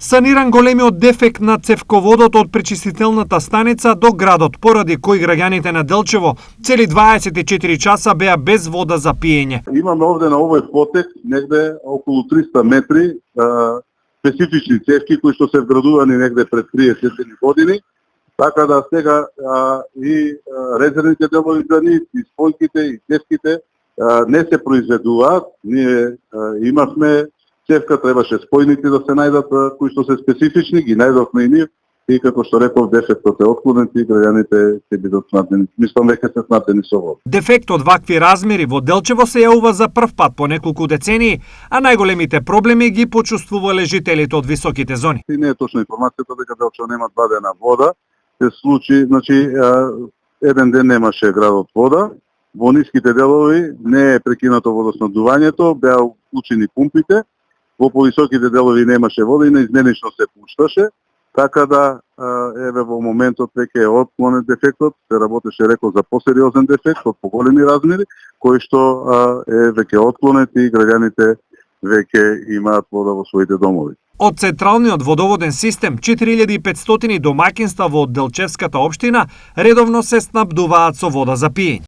Саниран големиот дефект на цевководот од пречистителната станица до градот, поради кој граѓаните на Делчево цели 24 часа беа без вода за пиење. Имаме овде на овој потек негде околу 300 метри специфични цевки кои што се вградувани негде пред 30 години, така да сега и резервните делови за нив, и спојките, и цевките не се произведуваат. Ние имавме цевка, требаше спојници да се најдат кои што се специфични, ги најдовме и ние, и како што реков, дефектот е отклонет и граѓаните ќе бидат снабдени. Мислам веќе се снабдени со вода. Дефект од вакви размери во Делчево се јавува за прв пат по неколку децении, а најголемите проблеми ги почувствувале жителите од високите зони. И не е точна информацијата дека Делчево нема бадена вода. Се случи, значи, еден ден немаше градот вода, во ниските делови не е прекинато водоснабдувањето, беа уклучени пумпите, во повисоките делови немаше вода и неизменично се пушташе, така да еве во моментот веќе е отклонет дефектот, се работеше рекол за посериозен дефект од поголеми размери, кој што е веќе отклонет и граѓаните веќе имаат вода во своите домови. Од централниот водоводен систем 4500 домаќинства во Делчевската општина редовно се снабдуваат со вода за пиење.